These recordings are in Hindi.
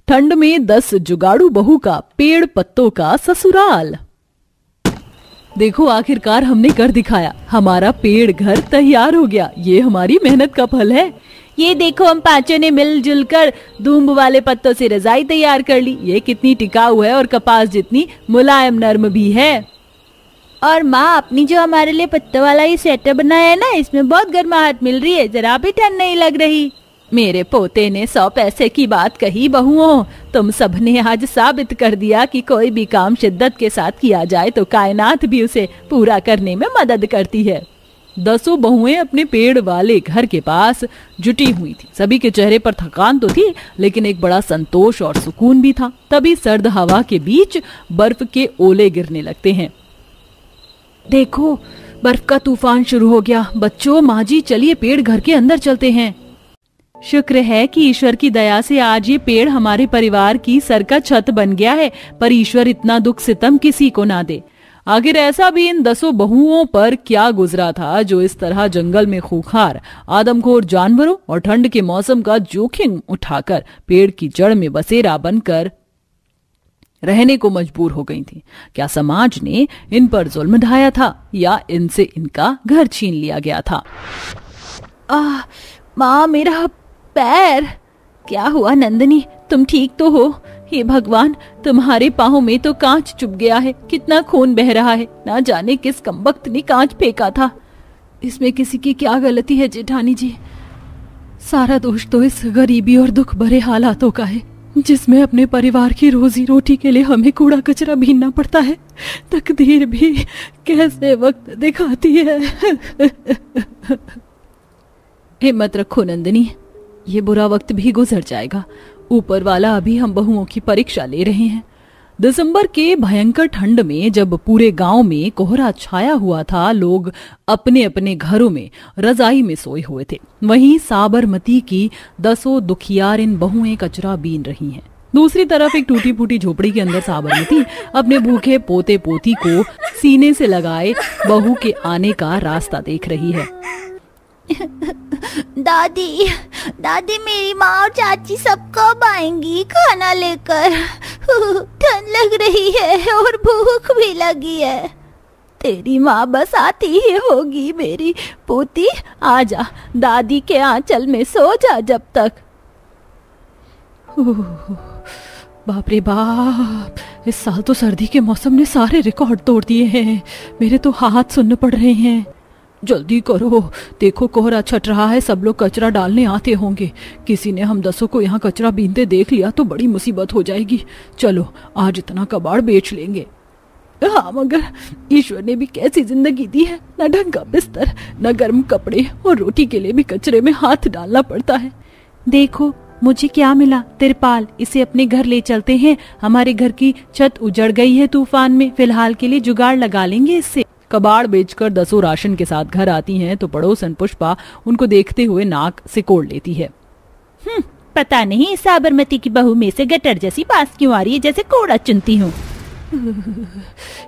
ठंड में 10 जुगाड़ू बहू का पेड़ पत्तों का ससुराल। देखो आखिरकार हमने कर दिखाया, हमारा पेड़ घर तैयार हो गया। ये हमारी मेहनत का फल है। ये देखो हम पांचों ने मिलजुल कर धूम्ब वाले पत्तों से रजाई तैयार कर ली। ये कितनी टिकाऊ है और कपास जितनी मुलायम नर्म भी है। और माँ, अपनी जो हमारे लिए पत्तों वाला ये स्वेटर बनाया है ना, इसमें बहुत गर्माहट मिल रही है, जरा भी ठंड नहीं लग रही। मेरे पोते ने 100 पैसे की बात कही बहुओं। तुम सबने आज साबित कर दिया कि कोई भी काम शिद्दत के साथ किया जाए तो कायनात भी उसे पूरा करने में मदद करती है। 10 बहुएं अपने पेड़ वाले घर के पास जुटी हुई थी। सभी के चेहरे पर थकान तो थी, लेकिन एक बड़ा संतोष और सुकून भी था। तभी सर्द हवा के बीच बर्फ के ओले गिरने लगते हैं। देखो, बर्फ का तूफान शुरू हो गया। बच्चों, माँ जी, चलिए पेड़ घर के अंदर चलते हैं। शुक्र है कि ईश्वर की दया से आज ये पेड़ हमारे परिवार की सर का छत बन गया है, पर ईश्वर इतना दुख सितम किसी को ना दे। आखिर ऐसा भी इन 10 बहुओं पर क्या गुजरा था जो इस तरह जंगल में खूंखार आदमखोर जानवरों और ठंड के मौसम का जोखिम उठाकर पेड़ की जड़ में बसेरा बनकर रहने को मजबूर हो गई थी। क्या समाज ने इन पर जुल्म ढाया था या इनसे इनका घर छीन लिया गया था? माँ, मेरा पैर। क्या हुआ नंदिनी, तुम ठीक तो हो? हे भगवान, तुम्हारे पाँव में तो कांच चुभ गया है। कितना खून बह रहा है। ना जाने किस कमबख्त ने कांच फेंका था। इसमें किसी की क्या गलती है जेठानी जी? सारा दोष तो इस गरीबी और दुख भरे हालातों का है, जिसमें अपने परिवार की रोजी रोटी के लिए हमें कूड़ा कचरा बीनना पड़ता है। तकदीर भी कैसे वक्त दिखाती है। हिम्मत रखो नंदिनी, ये बुरा वक्त भी गुजर जाएगा। ऊपर वाला अभी हम बहुओं की परीक्षा ले रहे हैं। दिसंबर के भयंकर ठंड में जब पूरे गांव में कोहरा छाया हुआ था, लोग अपने अपने घरों में रजाई में सोए हुए थे। वहीं साबरमती की 10 दुखियारिन बहुएं कचरा बीन रही हैं। दूसरी तरफ एक टूटी फूटी झोपड़ी के अंदर साबरमती अपने भूखे पोते पोती को सीने से लगाए बहू के आने का रास्ता देख रही है। दादी, दादी, मेरी माँ और चाची सब कब आएंगी खाना लेकर? ठंड लग रही है और भूख भी लगी है। तेरी माँ बस आती ही होगी मेरी पोती। आजा, दादी के आंचल में सो जा जब तक। बाप रे बाप, इस साल तो सर्दी के मौसम ने सारे रिकॉर्ड तोड़ दिए हैं। मेरे तो हाथ सुनने पड़ रहे हैं। जल्दी करो, देखो कोहरा छट रहा है। सब लोग कचरा डालने आते होंगे। किसी ने हम 10 को यहाँ कचरा बीनते देख लिया तो बड़ी मुसीबत हो जाएगी। चलो, आज इतना कबाड़ बेच लेंगे। हाँ, मगर ईश्वर ने भी कैसी जिंदगी दी है। न ढंग का बिस्तर, न गर्म कपड़े, और रोटी के लिए भी कचरे में हाथ डालना पड़ता है। देखो मुझे क्या मिला, तिरपाल। इसे अपने घर ले चलते हैं। हमारे घर की छत उजड़ गई है तूफान में। फिलहाल के लिए जुगाड़ लगा लेंगे इससे। कबाड़ बेचकर 10 राशन के साथ घर आती हैं तो पड़ोसन पुष्पा उनको देखते हुए नाक सिकोड़ लेती है। पता नहीं साबरमती की बहू में से गटर जैसी बात क्यों आ रही है, जैसे कोड़ा चुनती हूँ।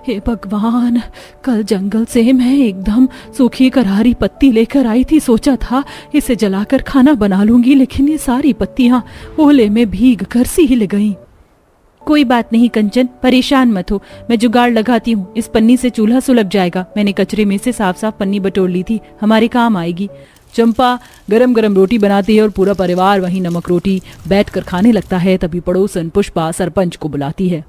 हे भगवान, कल जंगल से मैं एकदम सूखी करारी पत्ती लेकर आई थी। सोचा था इसे जलाकर खाना बना लूंगी, लेकिन ये सारी पत्तियां ओले में भीग कर सील गईं। कोई बात नहीं कंचन, परेशान मत हो। मैं जुगाड़ लगाती हूँ। इस पन्नी से चूल्हा सुलग जाएगा। मैंने कचरे में से साफ साफ पन्नी बटोर ली थी, हमारे काम आएगी। चंपा गरम गरम रोटी बनाती है और पूरा परिवार वहीं नमक रोटी बैठकर खाने लगता है। तभी पड़ोसन पुष्पा सरपंच को बुलाती है।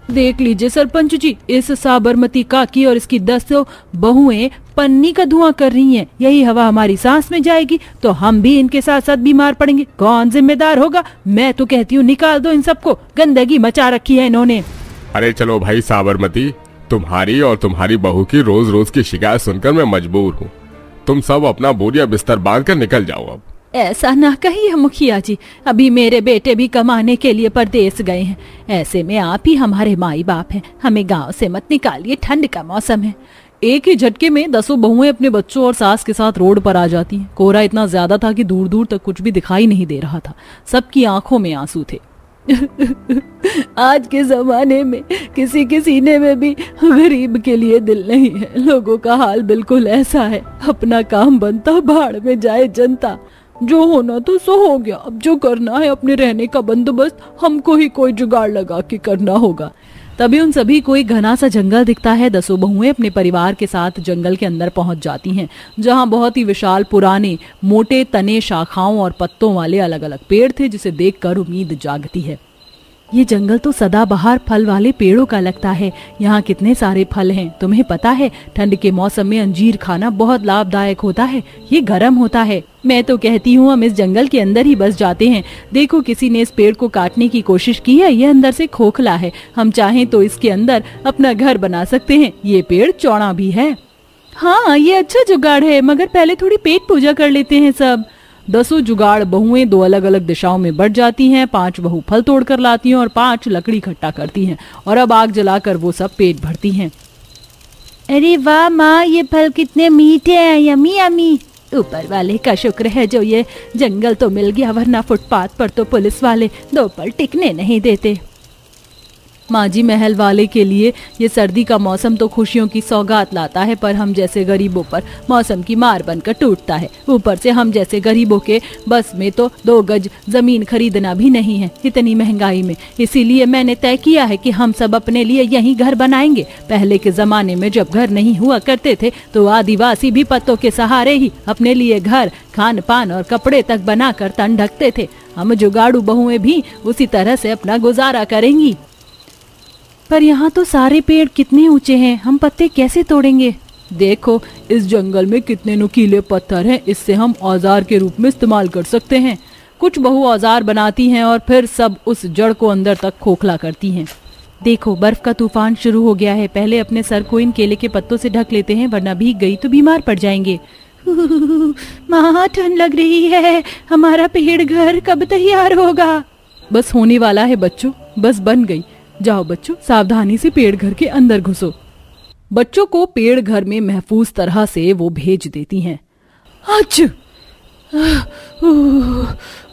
देख लीजिए सरपंच जी, इस साबरमती काकी और इसकी 10 बहुएं पन्नी का धुआं कर रही हैं। यही हवा हमारी सांस में जाएगी तो हम भी इनके साथ साथ बीमार पड़ेंगे। कौन जिम्मेदार होगा? मैं तो कहती हूँ निकाल दो इन सबको, गंदगी मचा रखी है इन्होंने। अरे चलो भाई साबरमती, तुम्हारी और तुम्हारी बहू की रोज रोज की शिकायत सुनकर मैं मजबूर हूँ। तुम सब अपना बोरिया बिस्तर बांध कर निकल जाओ अब। ऐसा ना कहिए मुखिया जी, अभी मेरे बेटे भी कमाने के लिए परदेश गए हैं। ऐसे में आप ही हमारे माई बाप हैं। हमें गांव से मत निकालिए, ठंड का मौसम है। एक ही झटके में 10 बहुएं अपने बच्चों और सास के साथ रोड पर आ जाती हैं। कोहरा इतना ज्यादा था कि दूर दूर तक कुछ भी दिखाई नहीं दे रहा था। सबकी आंखों में आंसू थे। आज के जमाने में किसी के सीने में भी गरीब के लिए दिल नहीं है। लोगों का हाल बिल्कुल ऐसा है। अपना काम बनता भाड़ में जाए जनता। जो होना तो सो हो गया, अब जो करना है अपने रहने का बंदोबस्त हमको ही कोई जुगाड़ लगा के करना होगा। तभी उन सभी को एक घना सा जंगल दिखता है। 10 बहुएं अपने परिवार के साथ जंगल के अंदर पहुंच जाती हैं, जहां बहुत ही विशाल पुराने मोटे तने, शाखाओं और पत्तों वाले अलग अलग पेड़ थे, जिसे देखकर उम्मीद जागती है। ये जंगल तो सदाबहार फल वाले पेड़ों का लगता है। यहाँ कितने सारे फल हैं। तुम्हें पता है ठंड के मौसम में अंजीर खाना बहुत लाभदायक होता है, ये गर्म होता है। मैं तो कहती हूँ हम इस जंगल के अंदर ही बस जाते हैं। देखो किसी ने इस पेड़ को काटने की कोशिश की है, ये अंदर से खोखला है। हम चाहें तो इसके अंदर अपना घर बना सकते हैं। ये पेड़ चौड़ा भी है। हाँ ये अच्छा जुगाड़ है, मगर पहले थोड़ी पेट पूजा कर लेते हैं सब। 10 जुगाड़ बहुएं 2 अलग अलग दिशाओं में बढ़ जाती हैं। 5 बहू फल तोड़ कर लाती हैं और 5 लकड़ी इकट्ठा करती हैं और अब आग जलाकर वो सब पेट भरती हैं। अरे वाह माँ, ये फल कितने मीठे हैं, यमी यमी। ऊपर वाले का शुक्र है जो ये जंगल तो मिल गया, वरना फुटपाथ पर तो पुलिस वाले 2 पल टिकने नहीं देते। माजी महल वाले के लिए ये सर्दी का मौसम तो खुशियों की सौगात लाता है, पर हम जैसे गरीबों पर मौसम की मार बनकर टूटता है। ऊपर से हम जैसे गरीबों के बस में तो 2 गज जमीन खरीदना भी नहीं है इतनी महंगाई में। इसीलिए मैंने तय किया है कि हम सब अपने लिए यहीं घर बनाएंगे। पहले के जमाने में जब घर नहीं हुआ करते थे तो आदिवासी भी पत्तों के सहारे ही अपने लिए घर, खान पान और कपड़े तक बनाकर तन ढकते थे। हम जुगाड़ू बहुएं भी उसी तरह से अपना गुजारा करेंगी। पर यहाँ तो सारे पेड़ कितने ऊंचे हैं, हम पत्ते कैसे तोड़ेंगे? देखो इस जंगल में कितने नुकीले पत्थर हैं, इससे हम औजार के रूप में इस्तेमाल कर सकते हैं। कुछ बहु औजार बनाती हैं और फिर सब उस जड़ को अंदर तक खोखला करती हैं। देखो बर्फ का तूफान शुरू हो गया है। पहले अपने सर को इन केले के पत्तों से ढक लेते हैं, वरना भीग गई तो बीमार पड़ जाएंगे। माँ ठंड लग रही है, हमारा पेड़ घर कब तैयार होगा? बस होने वाला है बच्चों, बस बन गई। जाओ बच्चों, सावधानी से पेड़ घर के अंदर घुसो। बच्चों को पेड़ घर में महफूज तरह से वो भेज देती हैं। अच्छा,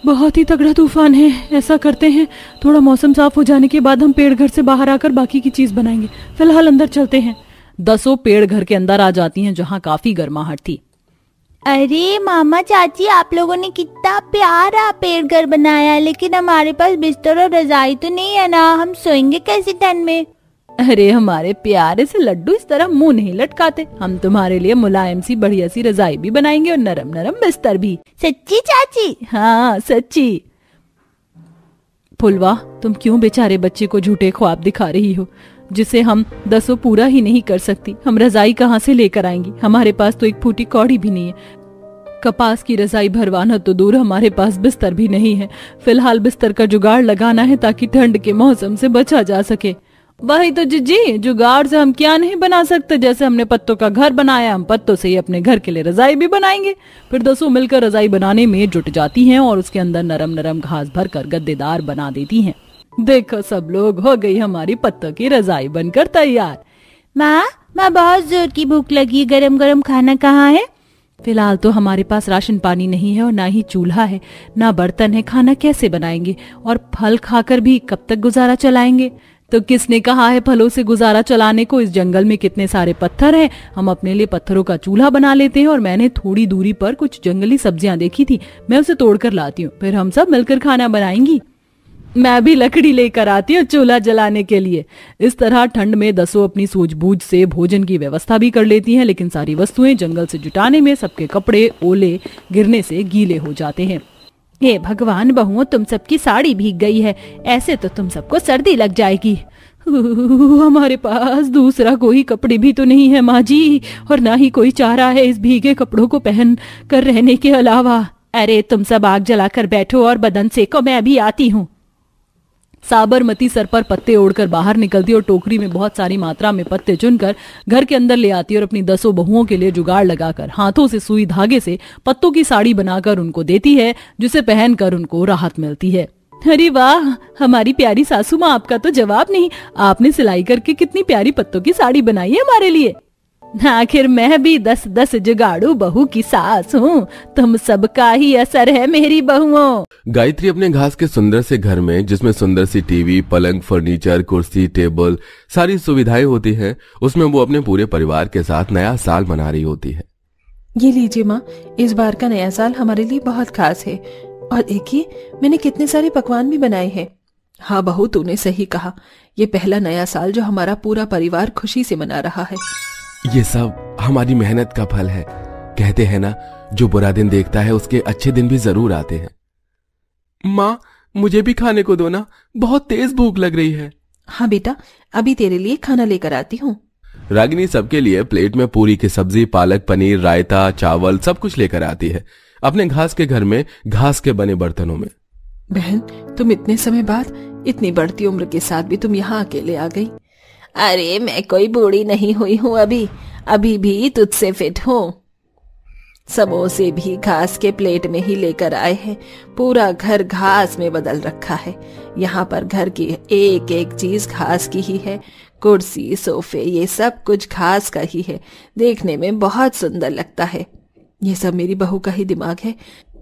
बहुत ही तगड़ा तूफान है। ऐसा करते हैं, थोड़ा मौसम साफ हो जाने के बाद हम पेड़ घर से बाहर आकर बाकी की चीज बनाएंगे। फिलहाल अंदर चलते हैं। 10 पेड़ घर के अंदर आ जाती हैं, जहाँ काफी गर्माहट थी। अरे मामा चाची, आप लोगों ने कितना प्यारा पेड़ घर बनाया, लेकिन हमारे पास बिस्तर और रजाई तो नहीं है ना, हम सोएंगे कैसे ठंड में? अरे हमारे प्यारे से लड्डू, इस तरह मुंह नहीं लटकाते। हम तुम्हारे लिए मुलायम सी बढ़िया सी रजाई भी बनाएंगे और नरम नरम बिस्तर भी। सच्ची चाची? हाँ सच्ची। फुलवा, तुम क्यों बेचारे बच्चे को झूठे ख्वाब दिखा रही हो, जिसे हम 10 पूरा ही नहीं कर सकती? हम रजाई कहाँ से लेकर आएंगी? हमारे पास तो एक फूटी कौड़ी भी नहीं है। कपास की रजाई भरवाना तो दूर, हमारे पास बिस्तर भी नहीं है। फिलहाल बिस्तर का जुगाड़ लगाना है ताकि ठंड के मौसम से बचा जा सके। वही तो जीजी, जुगाड़ से हम क्या नहीं बना सकते? जैसे हमने पत्तों का घर बनाया, हम पत्तों से ही अपने घर के लिए रजाई भी बनाएंगे। फिर 10 मिलकर रजाई बनाने में जुट जाती हैं और उसके अंदर नरम नरम घास भरकर गद्देदार बना देती हैं। देखो सब लोग, हो गई हमारी पत्तों की रजाई बनकर तैयार। माँ बहुत जोर की भूख लगी, गरम गरम खाना कहाँ है? फिलहाल तो हमारे पास राशन पानी नहीं है और ना ही चूल्हा है, ना बर्तन है। खाना कैसे बनाएंगे? और फल खाकर भी कब तक गुजारा चलाएंगे? तो किसने कहा है फलों से गुजारा चलाने को? इस जंगल में कितने सारे पत्थर हैं, हम अपने लिए पत्थरों का चूल्हा बना लेते हैं। और मैंने थोड़ी दूरी पर कुछ जंगली सब्जियां देखी थी, मैं उसे तोड़कर लाती हूँ, फिर हम सब मिलकर खाना बनाएंगी। मैं भी लकड़ी लेकर आती हूँ चूल्हा जलाने के लिए। इस तरह ठंड में 10 अपनी सूझबूझ से भोजन की व्यवस्था भी कर लेती हैं, लेकिन सारी वस्तुएं जंगल से जुटाने में सबके कपड़े ओले गिरने से गीले हो जाते हैं। हे भगवान बहुओं, तुम सबकी साड़ी भीग गई है, ऐसे तो तुम सबको सर्दी लग जाएगी। हमारे पास दूसरा कोई कपड़े भी तो नहीं है माँ जी, और ना ही कोई चारा है इस भीगे कपड़ों को पहन कर रहने के अलावा। अरे तुम सब आग जलाकर बैठो और बदन सेको, मैं अभी आती हूँ। साबरमती सर पर पत्ते ओढ़कर बाहर निकलती और टोकरी में बहुत सारी मात्रा में पत्ते चुनकर घर के अंदर ले आती और अपनी 10 बहुओं के लिए जुगाड़ लगाकर हाथों से सुई धागे से पत्तों की साड़ी बनाकर उनको देती है, जिसे पहनकर उनको राहत मिलती है। अरे वाह, हमारी प्यारी सासू माँ, आपका तो जवाब नहीं। आपने सिलाई करके कितनी प्यारी पत्तों की साड़ी बनाई है हमारे लिए। आखिर मैं भी 10 जुगाड़ू बहू की सास हूँ, तुम सबका ही असर है मेरी बहुओं। गायत्री अपने घास के सुंदर से घर में, जिसमें सुंदर सी टीवी, पलंग, फर्नीचर, कुर्सी, टेबल, सारी सुविधाएं होती हैं, उसमें वो अपने पूरे परिवार के साथ नया साल मना रही होती है। ये लीजिए माँ, इस बार का नया साल हमारे लिए बहुत खास है। और देखिए मैंने कितने सारे पकवान भी बनाए हैं। हाँ बहू, तूने सही कहा, ये पहला नया साल जो हमारा पूरा परिवार खुशी से मना रहा है। ये सब हमारी मेहनत का फल है। कहते हैं ना, जो बुरा दिन देखता है उसके अच्छे दिन भी जरूर आते हैं। माँ, मुझे भी खाने को दो ना, बहुत तेज भूख लग रही है। हाँ बेटा, अभी तेरे लिए खाना लेकर आती हूँ। रागिनी सबके लिए प्लेट में पूरी की सब्जी, पालक पनीर, रायता, चावल सब कुछ लेकर आती है, अपने घास के घर में घास के बने बर्तनों में। बहन, तुम इतने समय बाद, इतनी बढ़ती उम्र के साथ भी तुम यहाँ अकेले आ गई। अरे मैं कोई बूढ़ी नहीं हुई हूँ, अभी भी तुझसे फिट हूँ। समोसे भी घास के प्लेट में ही लेकर आए हैं। पूरा घर घास में बदल रखा है। यहाँ पर घर की एक एक चीज घास की ही है। कुर्सी, सोफे, ये सब कुछ घास का ही है। देखने में बहुत सुंदर लगता है। ये सब मेरी बहू का ही दिमाग है,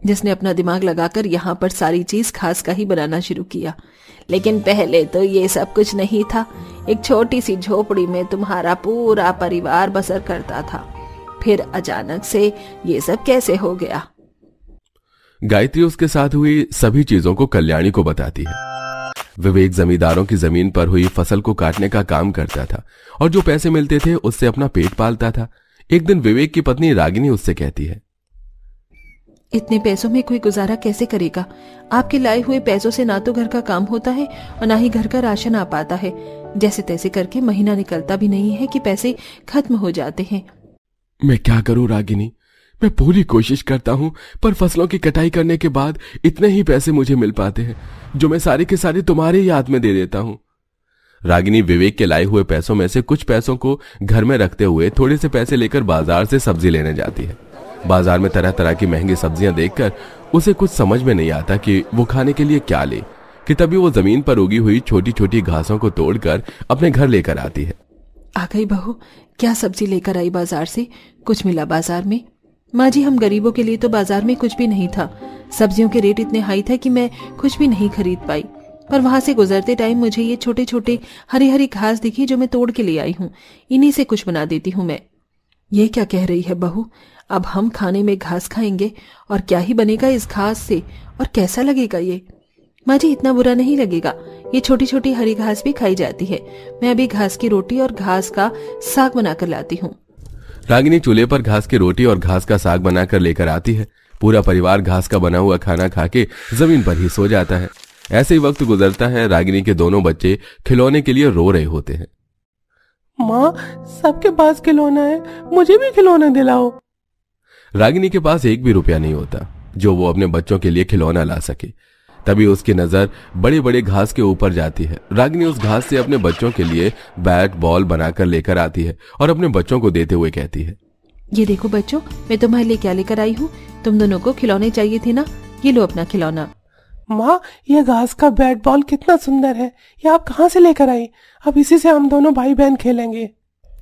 जिसने अपना दिमाग लगाकर यहाँ पर सारी चीज घास का ही बनाना शुरू किया। लेकिन पहले तो ये सब कुछ नहीं था। एक छोटी सी झोपड़ी में तुम्हारा पूरा परिवार बसर करता था। फिर अचानक से ये सब कैसे हो गया? गायत्री उसके साथ हुई सभी चीजों को कल्याणी को बताती है। विवेक जमींदारों की जमीन पर हुई फसल को काटने का काम करता था और जो पैसे मिलते थे उससे अपना पेट पालता था। एक दिन विवेक की पत्नी रागिनी उससे कहती है, इतने पैसों में कोई गुजारा कैसे करेगा? आपके लाए हुए पैसों से ना तो घर का काम होता है और ना ही घर का राशन आ पाता है। जैसे तैसे करके महीना निकलता भी नहीं है कि पैसे खत्म हो जाते हैं। मैं क्या करूं रागिनी, मैं पूरी कोशिश करता हूं, पर फसलों की कटाई करने के बाद इतने ही पैसे मुझे मिल पाते हैं, जो मैं सारे के सारे तुम्हारे ही हाथ में दे देता हूं। रागिनी विवेक के लाए हुए पैसों में से कुछ पैसों को घर में रखते हुए थोड़े से पैसे लेकर बाजार से सब्जी लेने जाती है। बाजार में तरह तरह की महंगी सब्जियां देखकर उसे कुछ समझ में नहीं आता कि वो खाने के लिए क्या ले, कि तभी वो जमीन पर उगी हुई छोटी छोटी घासों को तोड़कर अपने घर लेकर आती है। आ गई बहू, क्या सब्जी लेकर आई बाजार से? कुछ मिला बाजार में? माँ जी, हम गरीबों के लिए तो बाजार में कुछ भी नहीं था। सब्जियों के रेट इतने हाई थे कि मैं कुछ भी नहीं खरीद पाई। पर वहां से गुजरते टाइम मुझे ये छोटे छोटे हरी हरी घास दिखी, जो मैं तोड़ के ले आई हूँ। इन्हीं से कुछ बना देती हूँ मैं। ये क्या कह रही है बहू? अब हम खाने में घास खाएंगे और क्या ही बनेगा इस घास से, और कैसा लगेगा ये? माँ जी, इतना बुरा नहीं लगेगा। ये छोटी छोटी हरी घास भी खाई जाती है। मैं अभी घास की रोटी और घास का साग बनाकर लाती हूँ। रागिनी चूल्हे पर घास की रोटी और घास का साग बनाकर लेकर आती है। पूरा परिवार घास का बना हुआ खाना खा के जमीन पर ही सो जाता है। ऐसे ही वक्त गुजरता है। रागिनी के दोनों बच्चे खिलौने के लिए रो रहे होते हैं। माँ, सबके पास खिलौना है, मुझे भी खिलौना दिलाओ। रागिनी के पास एक भी रुपया नहीं होता जो वो अपने बच्चों के लिए खिलौना ला सके। तभी उसकी नजर बड़े बड़े घास के ऊपर जाती है। रागिनी उस घास से अपने बच्चों के लिए बैट बॉल बनाकर लेकर आती है और अपने बच्चों को देते हुए कहती है, ये देखो बच्चों, मैं तुम्हारे लिए क्या लेकर आई हूँ। तुम दोनों को खिलौने चाहिए थे ना, ये लो अपना खिलौना। माँ, ये घास का बैट बॉल कितना सुंदर है, ये आप कहाँ से लेकर आई? अब इसी से हम दोनों भाई बहन खेलेंगे।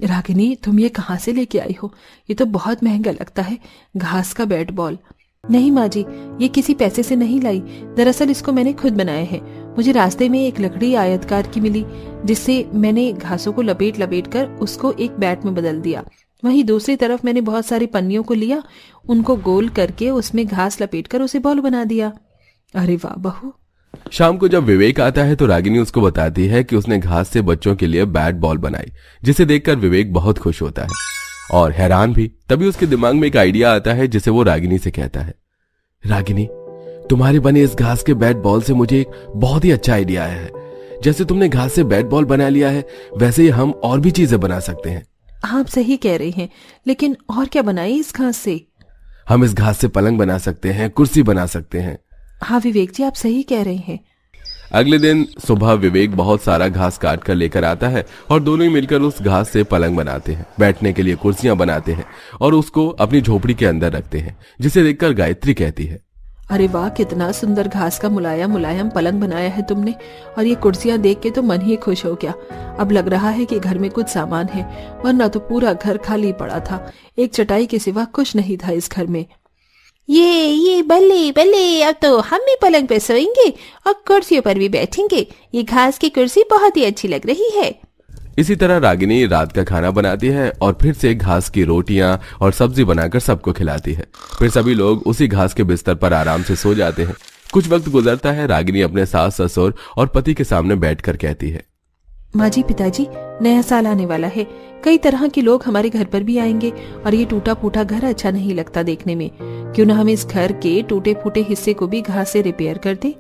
रागिनी, तुम ये कहाँ से लेके आई हो? ये तो बहुत महंगा लगता है, घास का बैट बॉल। नहीं माँ जी, ये किसी पैसे से नहीं लाई। दरअसल इसको मैंने खुद बनाया है। मुझे रास्ते में एक लकड़ी आयतकार की मिली, जिससे मैंने घासों को लपेट लपेट कर उसको एक बैट में बदल दिया। वहीं दूसरी तरफ मैंने बहुत सारी पन्नियों को लिया, उनको गोल करके उसमें घास लपेट कर उसे बॉल बना दिया। अरे वाह बहू। शाम को जब विवेक आता है तो रागिनी उसको बताती है कि उसने घास से बच्चों के लिए बैट बॉल बनाई, जिसे देखकर विवेक बहुत खुश होता है और हैरान भी। तभी उसके दिमाग में एक आइडिया आता है, जिसे वो रागिनी से कहता है, रागिनी, तुम्हारे बने इस घास के बैट बॉल से मुझे एक बहुत ही अच्छा आइडिया आया है। जैसे तुमने घास से बैट बॉल बना लिया है, वैसे ही हम और भी चीजें बना सकते हैं। आप सही कह रहे हैं, लेकिन और क्या बनाए इस घास से? हम इस घास से पलंग बना सकते हैं, कुर्सी बना सकते हैं। हाँ विवेक जी, आप सही कह रहे हैं। अगले दिन सुबह विवेक बहुत सारा घास काट कर लेकर आता है और दोनों ही मिलकर उस घास से पलंग बनाते हैं, बैठने के लिए कुर्सियां बनाते हैं और उसको अपनी झोपड़ी के अंदर रखते हैं, जिसे देखकर गायत्री कहती है, अरे वाह, कितना सुंदर घास का मुलायम मुलायम पलंग बनाया है तुमने। और ये कुर्सियां देख के तो मन ही खुश हो गया। अब लग रहा है कि घर में कुछ सामान है, वरना तो पूरा घर खाली पड़ा था। एक चटाई के सिवा कुछ नहीं था इस घर में। ये बल्ले बल्ले, अब तो हम भी पलंग पे सोएंगे और कुर्सियों पर भी बैठेंगे। ये घास की कुर्सी बहुत ही अच्छी लग रही है। इसी तरह रागिनी रात का खाना बनाती है और फिर से घास की रोटियां और सब्जी बनाकर सबको खिलाती है। फिर सभी लोग उसी घास के बिस्तर पर आराम से सो जाते हैं। कुछ वक्त गुजरता है। रागिनी अपने सास ससुर और पति के सामने बैठकर कहती है, माँ जी, पिताजी, नया साल आने वाला है। कई तरह के लोग हमारे घर पर भी आएंगे और ये टूटा फूटा घर अच्छा नहीं लगता देखने में। क्यों ना हम इस घर के टूटे फूटे हिस्से को भी घास से रिपेयर कर दें?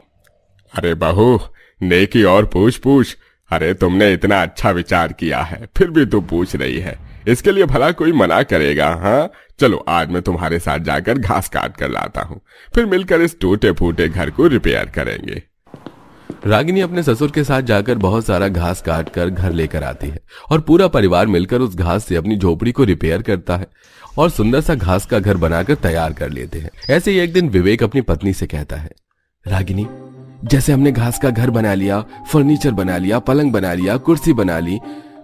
अरे बहू, नेकी और पूछ। अरे तुमने इतना अच्छा विचार किया है, फिर भी तू पूछ रही है। इसके लिए भला कोई मना करेगा? हाँ, चलो आज मैं तुम्हारे साथ जाकर घास काट कर लाता हूँ, फिर मिलकर इस टूटे फूटे घर को रिपेयर करेंगे। रागिनी अपने ससुर के साथ जाकर बहुत सारा घास काट कर घर लेकर आती है और पूरा परिवार मिलकर उस घास से अपनी झोपड़ी को रिपेयर करता है और सुंदर सा घास का घर बनाकर तैयार कर लेते हैं। ऐसे ही एक दिन विवेक अपनी पत्नी से कहता है, रागिनी, जैसे हमने घास का घर बना लिया, फर्नीचर बना लिया, पलंग बना लिया, कुर्सी बना ली,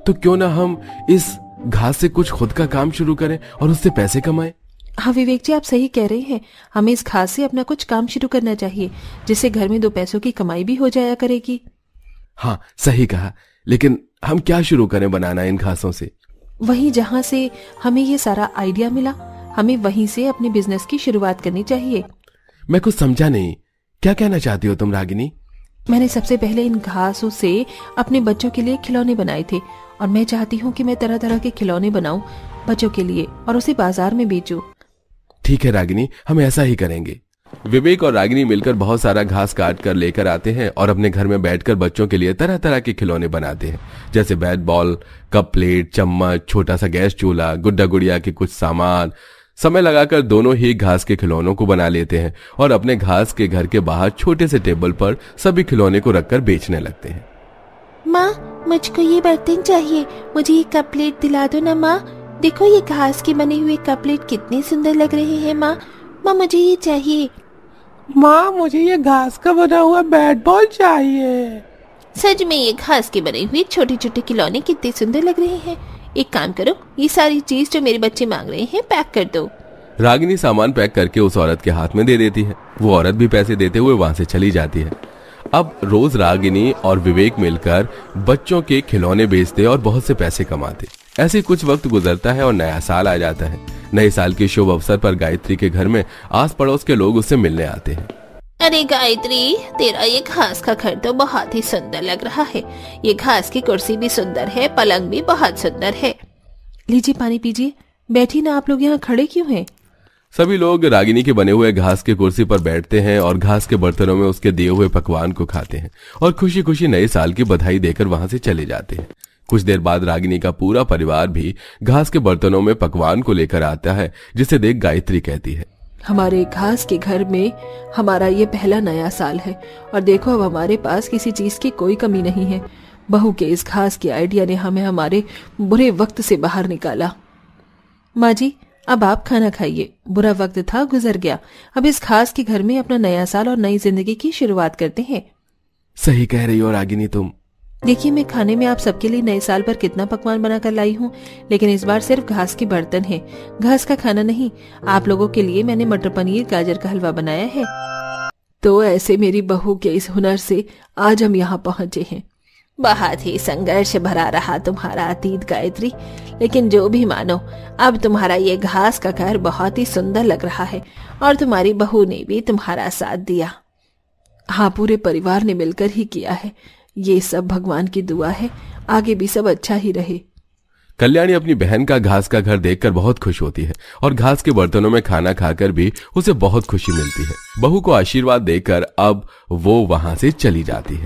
तो क्यों ना हम इस घास से कुछ खुद का काम शुरू करें और उससे पैसे कमाएं? हाँ विवेक जी, आप सही कह रहे हैं। हमें इस घास से अपना कुछ काम शुरू करना चाहिए, जिससे घर में 2 पैसों की कमाई भी हो जाया करेगी। हाँ, सही कहा। लेकिन हम क्या शुरू करें बनाना इन घासों से? वहीं जहाँ से हमें ये सारा आइडिया मिला, हमें वहीं से अपने बिजनेस की शुरुआत करनी चाहिए। मैं कुछ समझा नहीं, क्या कहना चाहती हो तुम रागिनी? मैंने सबसे पहले इन घासों से अपने बच्चों के लिए खिलौने बनाए थे और मैं चाहती हूँ कि मैं तरह तरह के खिलौने बनाऊं बच्चों के लिए और उसे बाजार में बेचूं। ठीक है रागिनी, हम ऐसा ही करेंगे। विवेक और रागिनी मिलकर बहुत सारा घास काट कर लेकर आते हैं और अपने घर में बैठकर बच्चों के लिए तरह तरह के खिलौने बनाते हैं, जैसे बैट बॉल, कप प्लेट, चम्मच, छोटा सा गैस चूल्हा, गुड्डा गुड़िया के कुछ सामान। समय लगाकर दोनों ही घास के खिलौनों को बना लेते हैं और अपने घास के घर के बाहर छोटे से टेबल पर सभी खिलौने को रखकर बेचने लगते हैं। माँ, मुझको ये बर्तन चाहिए, मुझे ये कप प्लेट दिला दो ना माँ। देखो ये घास के बने हुए कप प्लेट कितने सुंदर लग रहे हैं माँ। माँ, मुझे ये चाहिए। माँ, मुझे ये घास का बना हुआ बैट बॉल चाहिए। सच में ये घास के बने हुए छोटे छोटे खिलौने कितने सुंदर लग रहे हैं। एक काम करो, ये सारी चीज जो मेरे बच्चे मांग रहे हैं पैक कर दो। रागिनी सामान पैक करके उस औरत के हाथ में दे देती है। वो औरत भी पैसे देते हुए वहां से चली जाती है। अब रोज रागिनी और विवेक मिलकर बच्चों के खिलौने बेचते और बहुत से पैसे कमाते। ऐसे कुछ वक्त गुजरता है और नया साल आ जाता है। नए साल के शुभ अवसर पर गायत्री के घर में आस पड़ोस के लोग उससे मिलने आते हैं। अरे गायत्री, तेरा ये घास का घर तो बहुत ही सुंदर लग रहा है। ये घास की कुर्सी भी सुंदर है, पलंग भी बहुत सुंदर है। लीजिए पानी पीजिए। बैठी ना, आप लोग यहाँ खड़े क्यों हैं? सभी लोग रागिनी के बने हुए घास की कुर्सी पर बैठते हैं और घास के बर्तनों में उसके दिए हुए पकवान को खाते हैं और खुशी खुशी नए साल की बधाई देकर वहां से चले जाते हैं। कुछ देर बाद रागिनी का पूरा परिवार भी घास के बर्तनों में पकवान को लेकर आता है, जिसे देख गायत्री कहती है, हमारे घास के घर में हमारा ये पहला नया साल है और देखो अब हमारे पास किसी चीज की कोई कमी नहीं है। बहू के इस घास के आइडिया ने हमें हमारे बुरे वक्त से बाहर निकाला। माँ जी, अब आप खाना खाइए। बुरा वक्त था, गुजर गया। अब इस घास के घर में अपना नया साल और नई जिंदगी की शुरुआत करते हैं। सही कह रही हो रागिनी तुम। देखिए, मैं खाने में आप सबके लिए नए साल पर कितना पकवान बनाकर लाई हूँ, लेकिन इस बार सिर्फ घास के बर्तन हैं, घास का खाना नहीं। आप लोगों के लिए मैंने मटर पनीर गाजर का हलवा बनाया है। तो ऐसे मेरी बहू के इस हुनर से आज हम यहाँ पहुंचे हैं। बहुत ही संघर्ष भरा रहा तुम्हारा अतीत गायत्री, लेकिन जो भी मानो, अब तुम्हारा ये घास का घर बहुत ही सुंदर लग रहा है और तुम्हारी बहू ने भी तुम्हारा साथ दिया। हाँ, पूरे परिवार ने मिलकर ही किया है। ये सब भगवान की दुआ है, आगे भी सब अच्छा ही रहे। कल्याणी अपनी बहन का घास का घर देखकर बहुत खुश होती है और घास के बर्तनों में खाना खाकर भी उसे बहुत खुशी मिलती है। बहू को आशीर्वाद देकर अब वो वहां से चली जाती है।